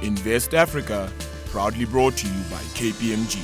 Invest Africa, proudly brought to you by KPMG.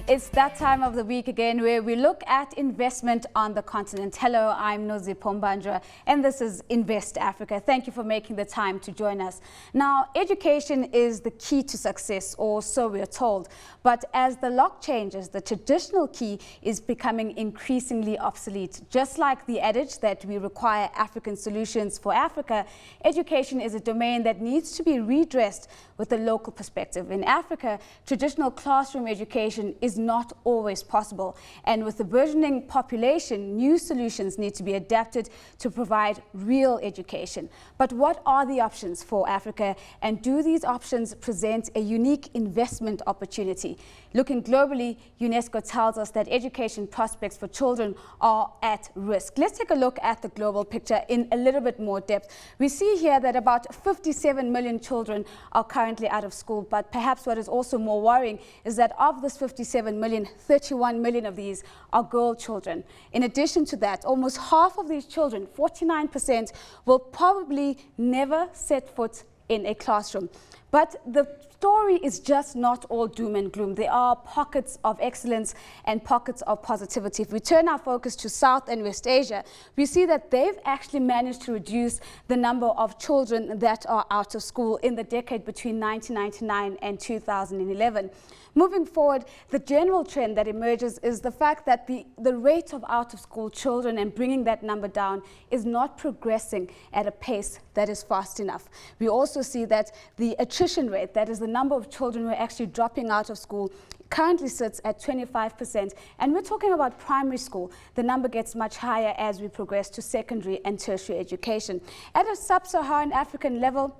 It's that time of the week again where we look at investment on the continent. Hello, I'm Nozi Pombandra, and this is Invest Africa. Thank you for making the time to join us. Now, education is the key to success, or so we're told. But as the lock changes, the traditional key is becoming increasingly obsolete. Just like the adage that we require African solutions for Africa, education is a domain that needs to be redressed with a local perspective. In Africa, traditional classroom education is not always possible, and with the burgeoning population, new solutions need to be adapted to provide real education. But what are the options for Africa, and do these options present a unique investment opportunity? Looking globally, UNESCO tells us that education prospects for children are at risk. Let's take a look at the global picture in a little bit more depth. We see here that about 57 million children are currently out of school, but perhaps what is also more worrying is that of this 57 million, 31 million of these are girl children. In addition to that, almost half of these children, 49%, will probably never set foot in a classroom. But the story is just not all doom and gloom. There are pockets of excellence and pockets of positivity. If we turn our focus to South and West Asia, we see that they've actually managed to reduce the number of children that are out of school in the decade between 1999 and 2011. Moving forward, the general trend that emerges is the fact that the rate of out-of-school children and bringing that number down is not progressing at a pace that is fast enough. We also see that the attrition rate, that is the number of children who are actually dropping out of school, currently sits at 25%. And we're talking about primary school. The number gets much higher as we progress to secondary and tertiary education. At a sub-Saharan African level,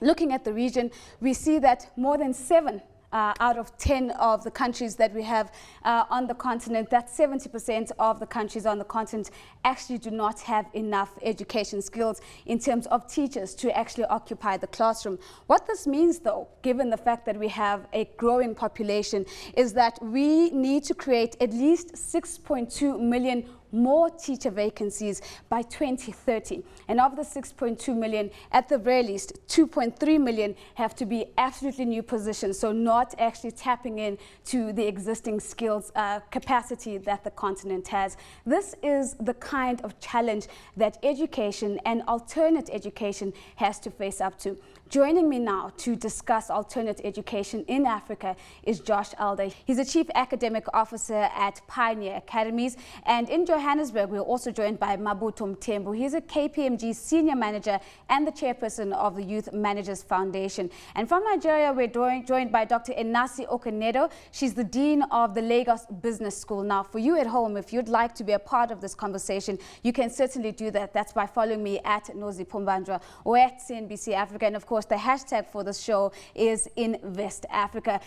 looking at the region, we see that more than 7 out of 10 of the countries that we have on the continent, that 70% of the countries on the continent actually do not have enough education skills in terms of teachers to actually occupy the classroom. What this means, though, given the fact that we have a growing population, is that we need to create at least 6.2 million more teacher vacancies by 2030. And of the 6.2 million, at the very least, 2.3 million have to be absolutely new positions, so not actually tapping in to the existing skills capacity that the continent has. This is the kind of challenge that education and alternate education has to face up to. Joining me now to discuss alternate education in Africa is Josh Elder. He's the Chief Academic Officer at Pioneer Academies. And in Johannesburg, we're also joined by Mabuto Mthembu. He's a KPMG Senior Manager and the Chairperson of the Youth Managers Foundation. And from Nigeria, we're joined by Dr. Enasi Okonedo. She's the Dean of the Lagos Business School. Now, for you at home, if you'd like to be a part of this conversation, you can certainly do that. That's by following me at Nozi Pombandra or at CNBC Africa. And of course, the hashtag for this show is Invest Africa.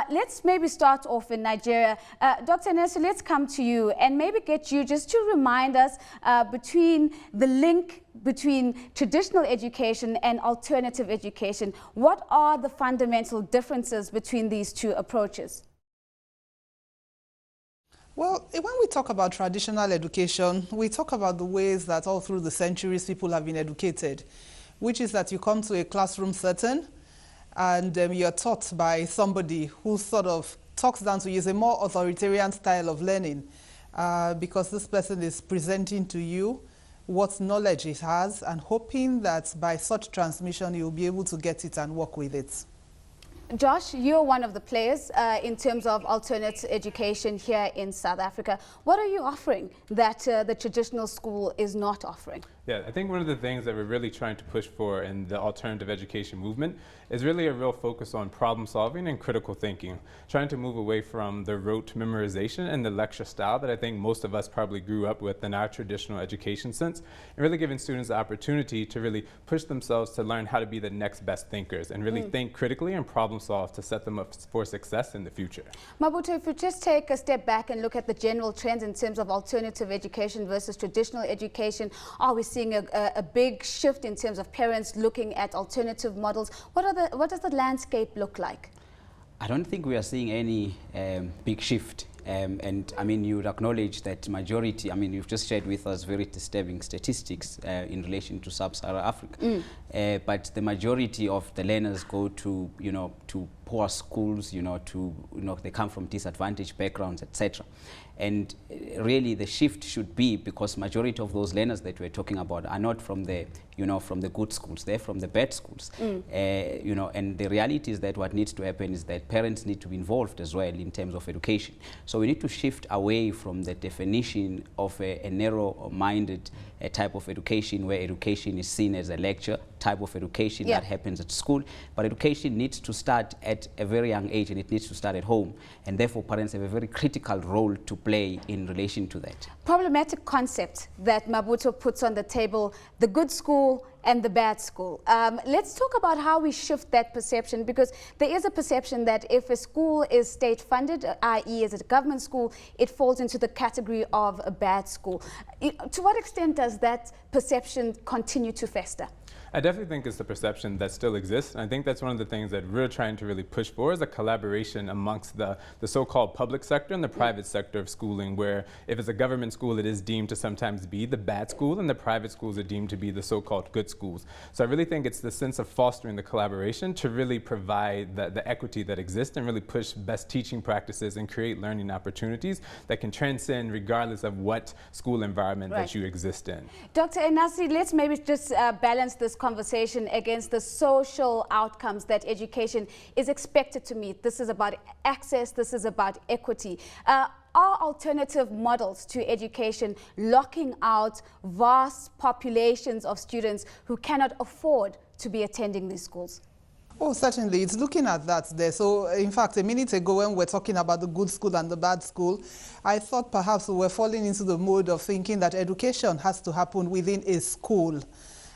Let's maybe start off in Nigeria. Dr. Enasi, let's come to you and maybe get you just to remind us between the link between traditional education and alternative education. What are the fundamental differences between these two approaches? Well, when we talk about traditional education, we talk about the ways that all through the centuries people have been educated, which is that you come to a classroom setting and you're taught by somebody who sort of talks down to you. It's a more authoritarian style of learning because this person is presenting to you what knowledge it has and hoping that by such transmission you'll be able to get it and work with it. Josh, you're one of the players in terms of alternate education here in South Africa. What are you offering that the traditional school is not offering? Yeah, I think one of the things that we're really trying to push for in the alternative education movement is really a real focus on problem solving and critical thinking, trying to move away from the rote memorization and the lecture style that I think most of us probably grew up with in our traditional education sense, and really giving students the opportunity to really push themselves to learn how to be the next best thinkers and really think critically and problem solve to set them up for success in the future. Mabuto, if we just take a step back and look at the general trends in terms of alternative education versus traditional education, are we seeing a big shift in terms of parents looking at alternative models? What does the landscape look like? I don't think we are seeing any big shift. And I mean, you would acknowledge that majority, I mean, you've just shared with us very disturbing statistics in relation to sub-Saharan Africa. But the majority of the learners go to, to poor schools, they come from disadvantaged backgrounds, etc. And really the shift should be, because majority of those learners that we're talking about are not from the, from the good schools, they're from the bad schools. And the reality is that what needs to happen is that parents need to be involved as well in terms of education. So we need to shift away from the definition of a narrow-minded type of education, where education is seen as a lecture type of education that happens at school. But education needs to start at a very young age, and it needs to start at home. And therefore, parents have a very critical role to play in relation to that. Problematic concept that Mabuto puts on the table, the good school and the bad school. Let's talk about how we shift that perception, because there is a perception that if a school is state-funded, i.e. is it a government school, it falls into the category of a bad school. To what extent does that perception continue to fester? I definitely think it's the perception that still exists. And I think that's one of the things that we're trying to really push for, is a collaboration amongst the so-called public sector and the private sector of schooling, where if it's a government school, it is deemed to sometimes be the bad school, and the private schools are deemed to be the so-called good schools. So I really think it's the sense of fostering the collaboration to really provide the equity that exists, and really push best teaching practices and create learning opportunities that can transcend regardless of what school environment that you exist in. Dr. Enasi, let's maybe just balance this conversation against the social outcomes that education is expected to meet. This is about access, this is about equity. Are alternative models to education locking out vast populations of students who cannot afford to be attending these schools? Oh, certainly. It's looking at that there. So, in fact, a minute ago when we were talking about the good school and the bad school, I thought perhaps we were falling into the mode of thinking that education has to happen within a school.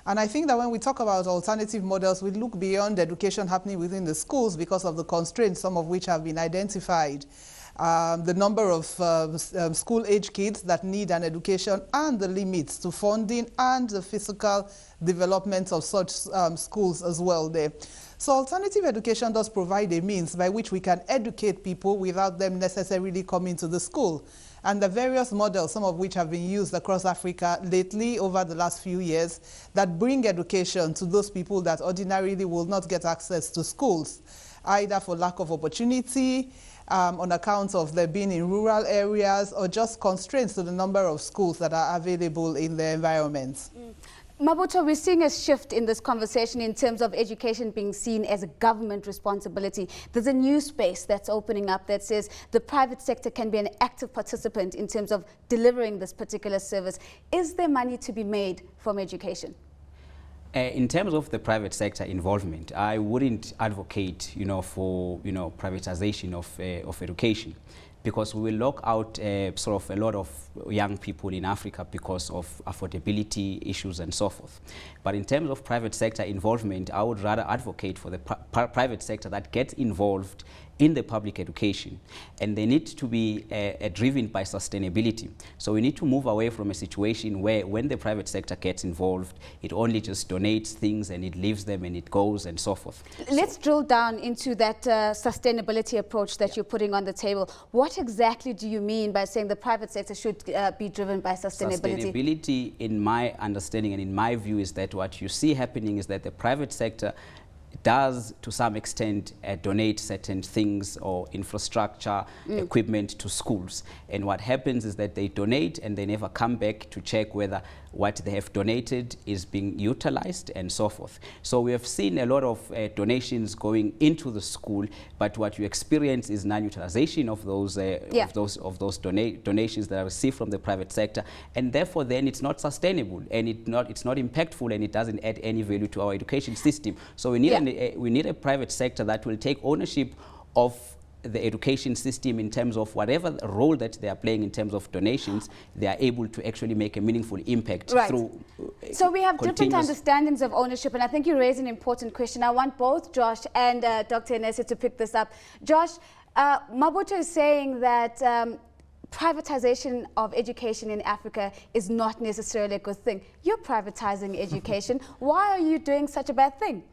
And I think that when we talk about alternative models, we look beyond education happening within the schools because of the constraints, some of which have been identified. The number of school-age kids that need an education, and the limits to funding and the physical development of such schools as well there. So alternative education does provide a means by which we can educate people without them necessarily coming to the school. And the various models, some of which have been used across Africa lately over the last few years, that bring education to those people that ordinarily will not get access to schools, either for lack of opportunity, on account of their being in rural areas, or just constraints to the number of schools that are available in the environment. Mabuto, we're seeing a shift in this conversation in terms of education being seen as a government responsibility. There's a new space that's opening up that says the private sector can be an active participant in terms of delivering this particular service. Is there money to be made from education? In terms of the private sector involvement, I wouldn't advocate, for, privatization of education, because we will lock out sort of a lot of young people in Africa because of affordability issues and so forth. But in terms of private sector involvement, I would rather advocate for the private sector that gets involved in the public education, and they need to be driven by sustainability. So we need to move away from a situation where when the private sector gets involved, it only just donates things and it leaves them and it goes and so forth. Let's drill down into that sustainability approach that you're putting on the table. What exactly do you mean by saying the private sector should be driven by sustainability? Sustainability, in my understanding and in my view, is that what you see happening is that the private sector does to some extent donate certain things or infrastructure, equipment to schools. And what happens is that they donate and they never come back to check whether what they have donated is being utilized and so forth. So we have seen a lot of donations going into the school, but what you experience is non-utilization of those donations that are received from the private sector, and therefore then it's not sustainable and it's not impactful, and it doesn't add any value to our education system. So we need we need a private sector that will take ownership of the education system in terms of whatever role that they are playing in terms of donations, they are able to actually make a meaningful impact through So we have different understandings of ownership, and I think you raise an important question. I want both Josh and Dr. Enesi to pick this up. Josh, Mabuto is saying that privatization of education in Africa is not necessarily a good thing. You're privatizing education. Why are you doing such a bad thing?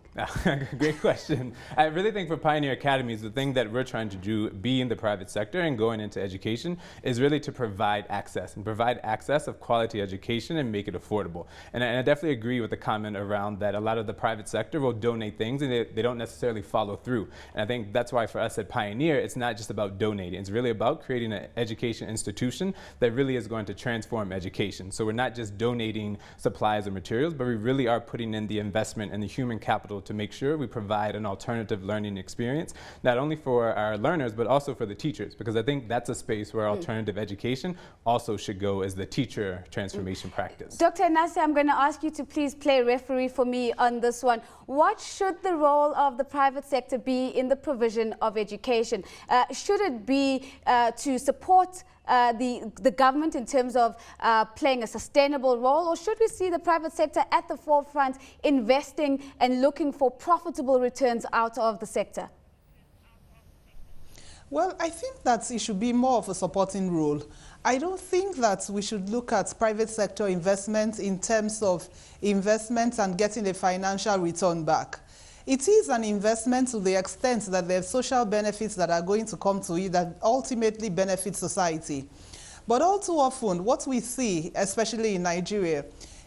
Great question. I really think for Pioneer Academies, the thing that we're trying to do, be in the private sector and going into education, is really to provide access of quality education and make it affordable. And I definitely agree with the comment around that a lot of the private sector will donate things and they don't necessarily follow through. And I think that's why for us at Pioneer, it's not just about donating. It's really about creating an education institution that really is going to transform education. So we're not just donating supplies or materials, but we really are putting in the investment and the human capital to make sure we provide an alternative learning experience, not only for our learners, but also for the teachers, because I think that's a space where alternative education also should go as the teacher transformation practice. Dr. Inasi, I'm going to ask you to please play referee for me on this one. What should the role of the private sector be in the provision of education? Should it be to support the government in terms of playing a sustainable role, or should we see the private sector at the forefront investing and looking for profitable returns out of the sector? Well, I think that it should be more of a supporting role. I don't think that we should look at private sector investment in terms of investment and getting a financial return back. It is an investment to the extent that there are social benefits that are going to come to it that ultimately benefit society. But all too often, what we see, especially in Nigeria,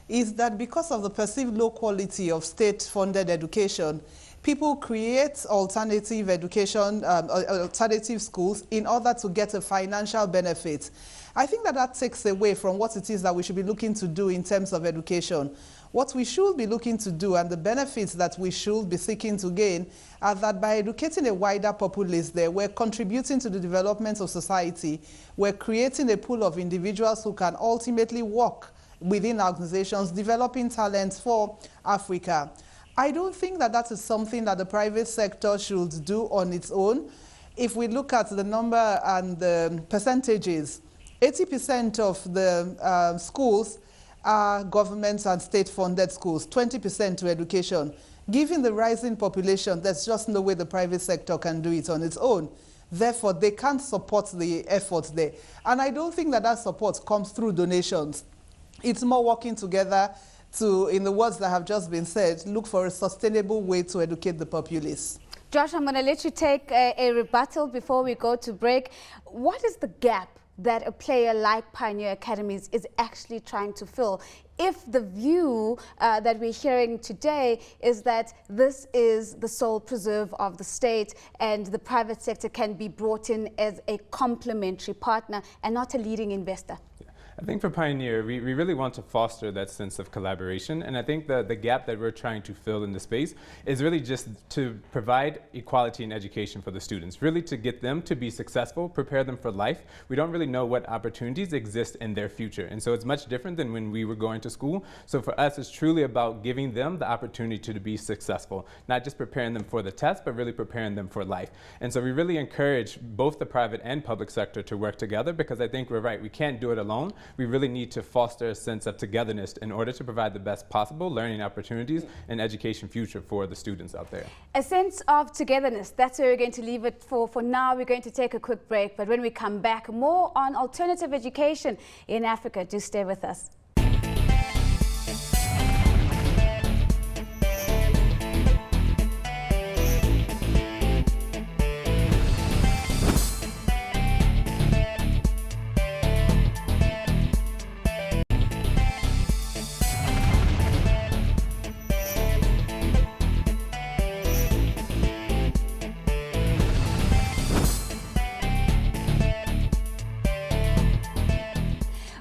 is that because of the perceived low quality of state-funded education, people create alternative education, alternative schools in order to get a financial benefit. I think that takes away from what it is that we should be looking to do in terms of education. What we should be looking to do and the benefits that we should be seeking to gain are that by educating a wider populace there, we're contributing to the development of society, we're creating a pool of individuals who can ultimately work within organizations, developing talents for Africa. I don't think that that is something that the private sector should do on its own. If we look at the number and the percentages, 80% of the schools are government and state-funded schools, 20% to education. Given the rising population, there's just no way the private sector can do it on its own. Therefore, they can't support the efforts there. And I don't think that that support comes through donations. It's more working together to, in the words that have just been said, look for a sustainable way to educate the populace. Josh, I'm going to let you take a rebuttal before we go to break. What is the gap that a player like Pioneer Academies is actually trying to fill, if the view that we're hearing today is that this is the sole preserve of the state and the private sector can be brought in as a complementary partner and not a leading investor? I think for Pioneer, we really want to foster that sense of collaboration, and I think the gap that we're trying to fill in the space is really just to provide equality in education for the students, really to get them to be successful, prepare them for life. We don't really know what opportunities exist in their future, and so it's much different than when we were going to school. So for us, it's truly about giving them the opportunity to be successful, not just preparing them for the test, but really preparing them for life. And so we really encourage both the private and public sector to work together, because I think we're right, we can't do it alone. We really need to foster a sense of togetherness in order to provide the best possible learning opportunities and education future for the students out there. A sense of togetherness, that's where we're going to leave it for now. We're going to take a quick break, but when we come back, more on alternative education in Africa. Do stay with us.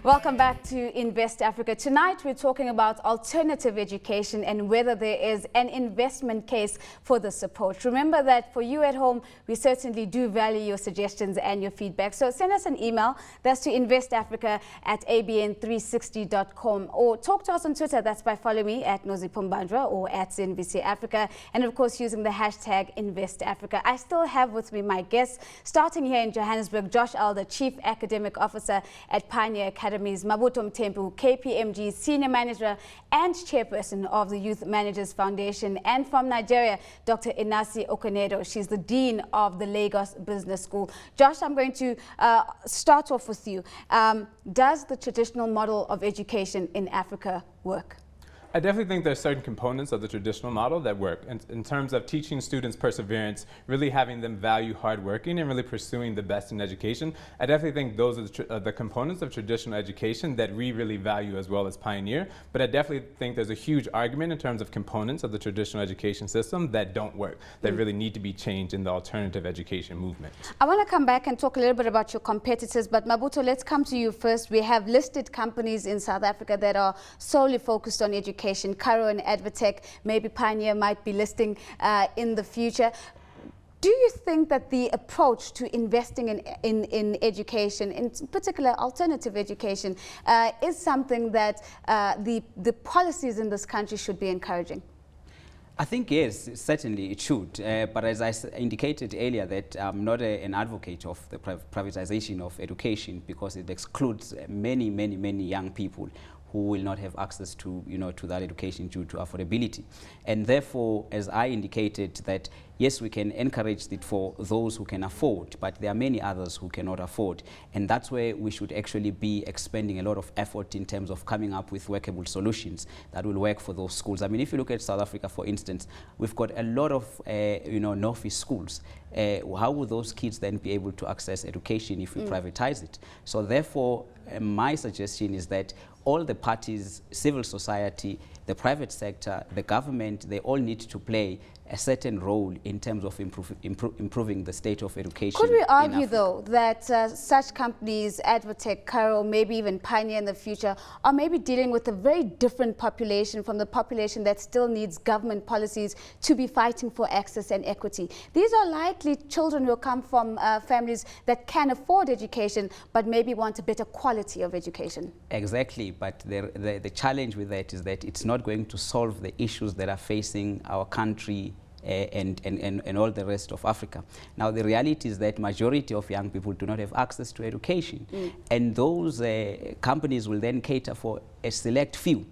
Welcome back to Invest Africa. Tonight we're talking about alternative education and whether there is an investment case for this approach. Remember that for you at home, we certainly do value your suggestions and your feedback. So send us an email, that's to investafrica@abn360.com, or talk to us on Twitter, that's by follow me at @nozipombandra or at CNBC Africa, and of course using the hashtag InvestAfrica. I still have with me my guests, starting here in Johannesburg, Josh Elder, Chief Academic Officer at Pioneer Academies, Mabuto Mthembu, KPMG Senior Manager and Chairperson of the Youth Managers Foundation, and from Nigeria, Dr. Inasi Okonedo. She's the Dean of the Lagos Business School. Josh, I'm going to start off with you. Does the traditional model of education in Africa work? I definitely think there's certain components of the traditional model that work in terms of teaching students perseverance, really having them value hard working and really pursuing the best in education. I definitely think those are the components of traditional education that we really value as well as pioneer. But I definitely think there's a huge argument in terms of components of the traditional education system that don't work, that really need to be changed in the alternative education movement. I want to come back and talk a little bit about your competitors, but Mabuto, let's come to you first. We have listed companies in South Africa that are solely focused on education. Karo and Advatech, maybe Pioneer might be listing in the future. Do you think that the approach to investing in education, in particular alternative education, is something that the policies in this country should be encouraging? I think yes, certainly it should. But as I indicated earlier, that I'm not an advocate of the privatization of education because it excludes many young people who will not have access to, to that education due to affordability. And therefore, as I indicated, that yes, we can encourage it for those who can afford, but there are many others who cannot afford. And that's where we should actually be expending a lot of effort in terms of coming up with workable solutions that will work for those schools. I mean, if you look at South Africa, for instance, we've got a lot of, Northeast schools. How will those kids then be able to access education if we privatize it? So therefore, my suggestion is that all the parties, civil society, the private sector, the government, they all need to play a certain role in terms of improving the state of education. Could we argue, though, that such companies, Advatech, Karo, maybe even Pioneer in the future, are maybe dealing with a very different population from the population that still needs government policies to be fighting for access and equity? These are likely children who come from families that can afford education, but maybe want a better quality of education. Exactly, but the challenge with that is that it's not going to solve the issues that are facing our country and all the rest of Africa. Now, the reality is that majority of young people do not have access to education. And those companies will then cater for a select few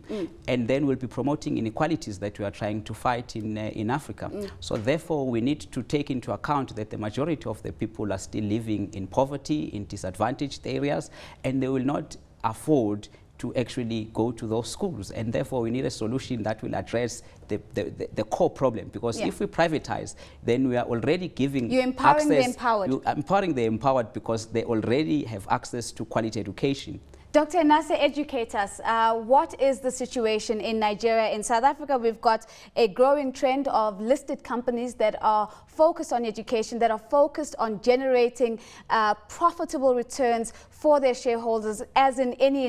and then will be promoting inequalities that we are trying to fight in Africa. So therefore, we need to take into account that the majority of the people are still living in poverty, in disadvantaged areas, and they will not afford to actually go to those schools, and therefore we need a solution that will address the core problem, because if we privatize, then we are already giving You're empowering access, the empowered. You're empowering the empowered because they already have access to quality education. Dr. Nasa, educate us. What is the situation in Nigeria? In South Africa, we've got a growing trend of listed companies that are focused on education, that are focused on generating profitable returns for their shareholders, as in any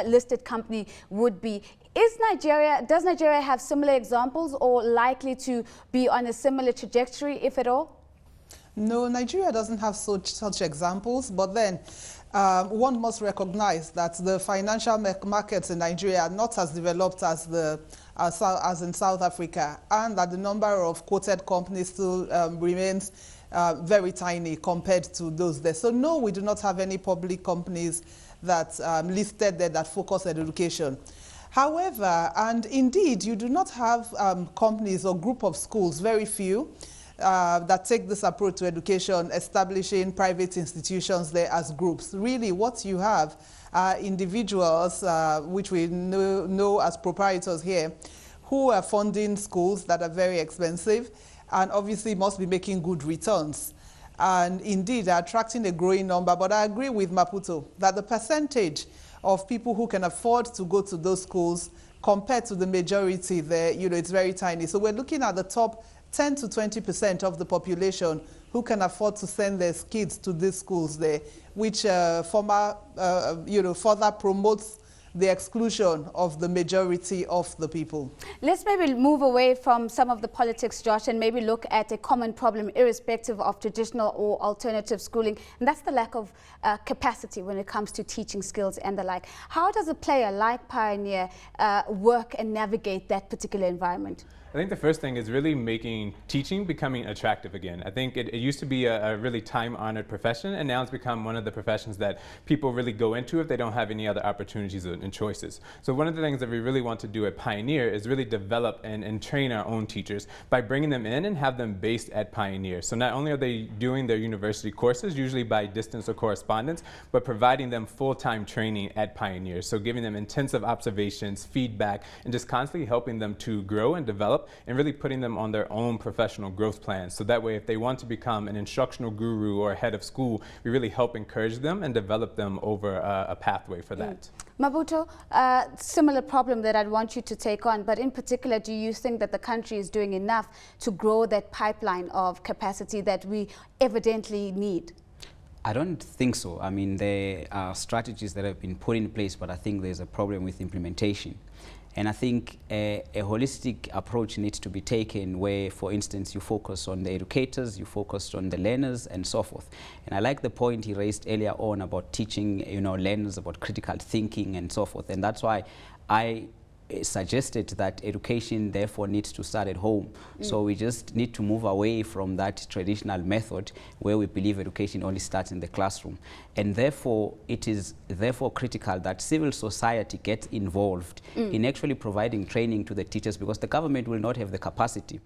listed company would be. Does Nigeria have similar examples or likely to be on a similar trajectory, if at all? No, Nigeria doesn't have such examples, but then one must recognize that the financial markets in Nigeria are not as developed as in South Africa, and that the number of quoted companies still remains very tiny compared to those there. So no, we do not have any public companies that listed there that focus on education. However, and indeed, you do not have companies or group of schools, very few, that take this approach to education, establishing private institutions there as groups. Really, what you have are individuals, which we know as proprietors here, who are funding schools that are very expensive and obviously must be making good returns. And indeed, are attracting a growing number. But I agree with Maputo that the percentage of people who can afford to go to those schools compared to the majority there, it's very tiny. So we're looking at the top 10 to 20% of the population who can afford to send their kids to these schools there, which further promotes the exclusion of the majority of the people. Let's maybe move away from some of the politics, Josh, and maybe look at a common problem irrespective of traditional or alternative schooling, and that's the lack of capacity when it comes to teaching skills and the like. How does a player like Pioneer work and navigate that particular environment? I think the first thing is really making teaching becoming attractive again. I think it used to be a really time-honored profession, and now it's become one of the professions that people really go into if they don't have any other opportunities and choices. So one of the things that we really want to do at Pioneer is really develop and train our own teachers by bringing them in and have them based at Pioneer. So not only are they doing their university courses, usually by distance or correspondence, but providing them full-time training at Pioneer. So giving them intensive observations, feedback, and just constantly helping them to grow and develop, and really putting them on their own professional growth plans. So that way, if they want to become an instructional guru or a head of school, we really help encourage them and develop them over a pathway for that. Mabuto, similar problem that I'd want you to take on, but in particular, do you think that the country is doing enough to grow that pipeline of capacity that we evidently need? I don't think so. I mean, there are strategies that have been put in place, but I think there's a problem with implementation. And I think a holistic approach needs to be taken where, for instance, you focus on the educators, you focus on the learners, and so forth. And I like the point he raised earlier on about teaching, learners about critical thinking and so forth. And that's why I suggested that education therefore needs to start at home. So we just need to move away from that traditional method where we believe education only starts in the classroom. And therefore, it is therefore critical that civil society gets involved in actually providing training to the teachers, because the government will not have the capacity.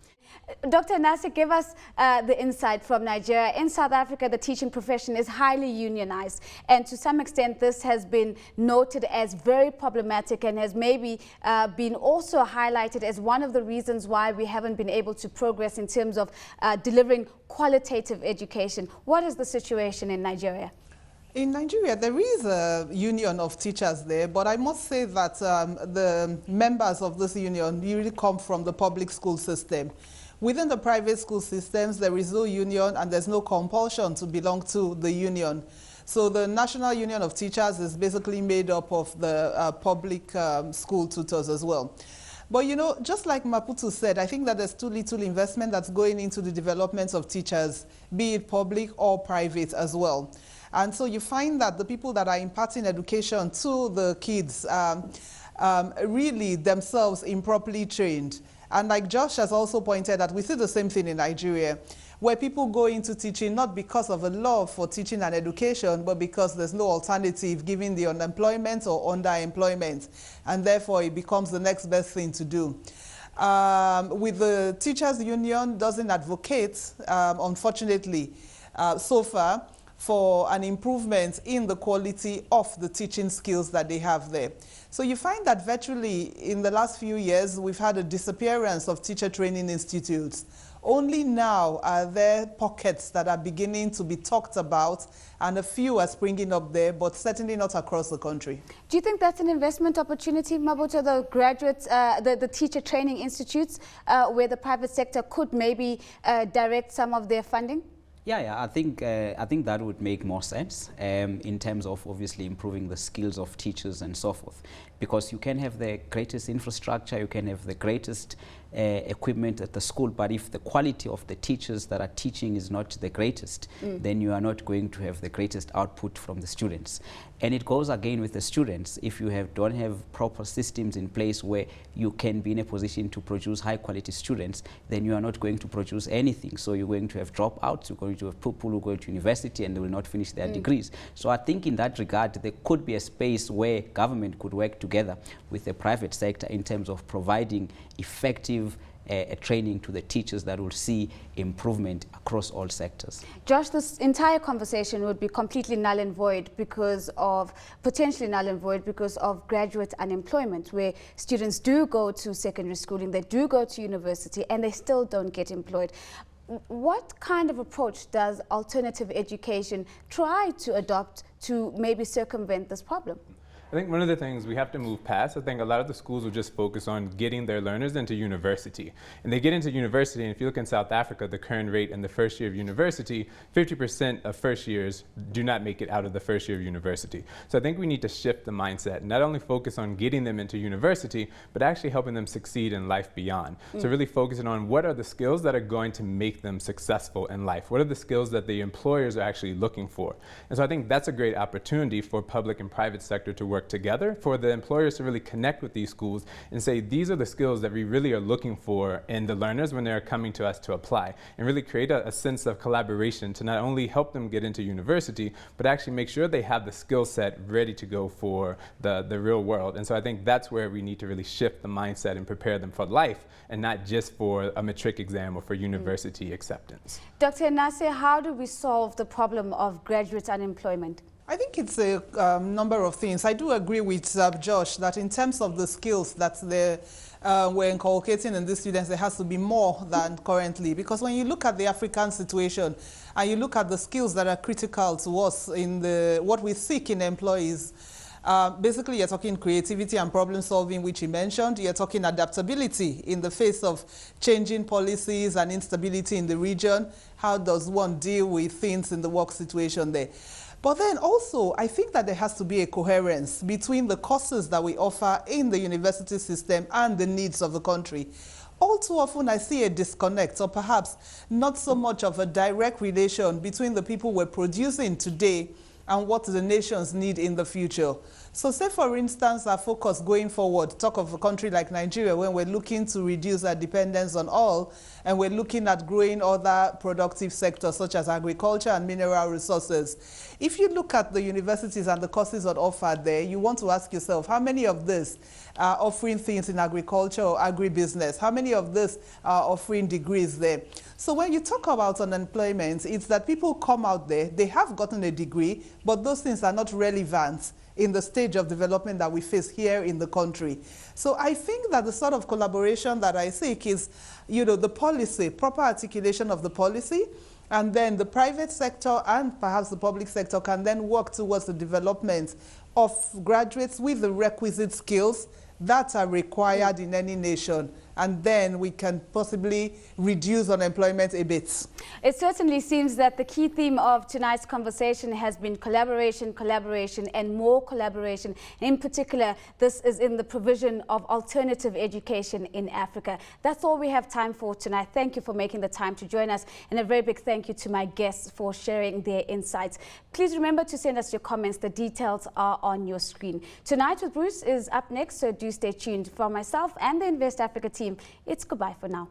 Dr. Nasir, give us the insight from Nigeria. In South Africa, the teaching profession is highly unionized, and to some extent this has been noted as very problematic and has maybe been also highlighted as one of the reasons why we haven't been able to progress in terms of delivering qualitative education. What is the situation in Nigeria? In Nigeria, there is a union of teachers there, but I must say that the members of this union usually come from the public school system. Within the private school systems, there is no union and there's no compulsion to belong to the union. So the National Union of Teachers is basically made up of the public school tutors as well. But just like Maputo said, I think that there's too little investment that's going into the development of teachers, be it public or private as well. And so you find that the people that are imparting education to the kids really themselves improperly trained. And like Josh has also pointed out, we see the same thing in Nigeria, where people go into teaching not because of a love for teaching and education, but because there's no alternative given the unemployment or underemployment. And therefore, it becomes the next best thing to do. With the teachers' union doesn't advocate, unfortunately, so far, for an improvement in the quality of the teaching skills that they have there. So you find that virtually in the last few years, we've had a disappearance of teacher training institutes. Only now are there pockets that are beginning to be talked about, and a few are springing up there, but certainly not across the country. Do you think that's an investment opportunity, Mabuto, the graduates, the teacher training institutes, where the private sector could maybe direct some of their funding? Yeah, I think that would make more sense in terms of obviously improving the skills of teachers and so forth, because you can have the greatest infrastructure, you can have the greatest equipment at the school, but if the quality of the teachers that are teaching is not the greatest, then you are not going to have the greatest output from the students. And it goes again with the students. If you don't have proper systems in place where you can be in a position to produce high quality students, then you are not going to produce anything. So you're going to have dropouts, you're going to have people who go to university and they will not finish their degrees. So I think in that regard, there could be a space where government could work together with the private sector in terms of providing effective training to the teachers that will see improvement across all sectors. Josh, this entire conversation would be completely null and void potentially null and void because of graduate unemployment, where students do go to secondary schooling, they do go to university, and they still don't get employed. What kind of approach does alternative education try to adopt to maybe circumvent this problem? I think one of the things we have to move past, I think a lot of the schools will just focus on getting their learners into university. And they get into university, and if you look in South Africa, the current rate in the first year of university, 50% of first years do not make it out of the first year of university. So I think we need to shift the mindset, and not only focus on getting them into university, but actually helping them succeed in life beyond. So really focusing on what are the skills that are going to make them successful in life? What are the skills that the employers are actually looking for? And so I think that's a great opportunity for public and private sector to work work together, for the employers to really connect with these schools and say, these are the skills that we really are looking for in the learners when they're coming to us to apply, and really create a sense of collaboration to not only help them get into university, but actually make sure they have the skill set ready to go for the real world. And so I think that's where we need to really shift the mindset and prepare them for life, and not just for a matric exam or for university acceptance. Dr. Nase, how do we solve the problem of graduate unemployment? I think it's a number of things. I do agree with Josh that in terms of the skills that we're inculcating in these students, there has to be more than currently. Because when you look at the African situation and you look at the skills that are critical to us in what we seek in employees, basically you're talking creativity and problem solving, which you mentioned. You're talking adaptability in the face of changing policies and instability in the region. How does one deal with things in the work situation there? But then also, I think that there has to be a coherence between the courses that we offer in the university system and the needs of the country. All too often, I see a disconnect, or perhaps not so much of a direct relation between the people we're producing today and what the nations need in the future. So say, for instance, our focus going forward, talk of a country like Nigeria, when we're looking to reduce our dependence on oil, and we're looking at growing other productive sectors such as agriculture and mineral resources. If you look at the universities and the courses on offer there, you want to ask yourself, how many of this are offering things in agriculture or agribusiness? How many of this are offering degrees there? So when you talk about unemployment, it's that people come out there, they have gotten a degree, but those things are not relevant in the stage of development that we face here in the country. So I think that the sort of collaboration that I seek is, the policy, proper articulation of the policy, and then the private sector and perhaps the public sector can then work towards the development of graduates with the requisite skills that are required in any nation, and then we can possibly reduce unemployment a bit. It certainly seems that the key theme of tonight's conversation has been collaboration, collaboration, and more collaboration. In particular, this is in the provision of alternative education in Africa. That's all we have time for tonight. Thank you for making the time to join us, and a very big thank you to my guests for sharing their insights. Please remember to send us your comments. The details are on your screen. Tonight with Bruce is up next, so do stay tuned. For myself and the Invest Africa team, it's goodbye for now.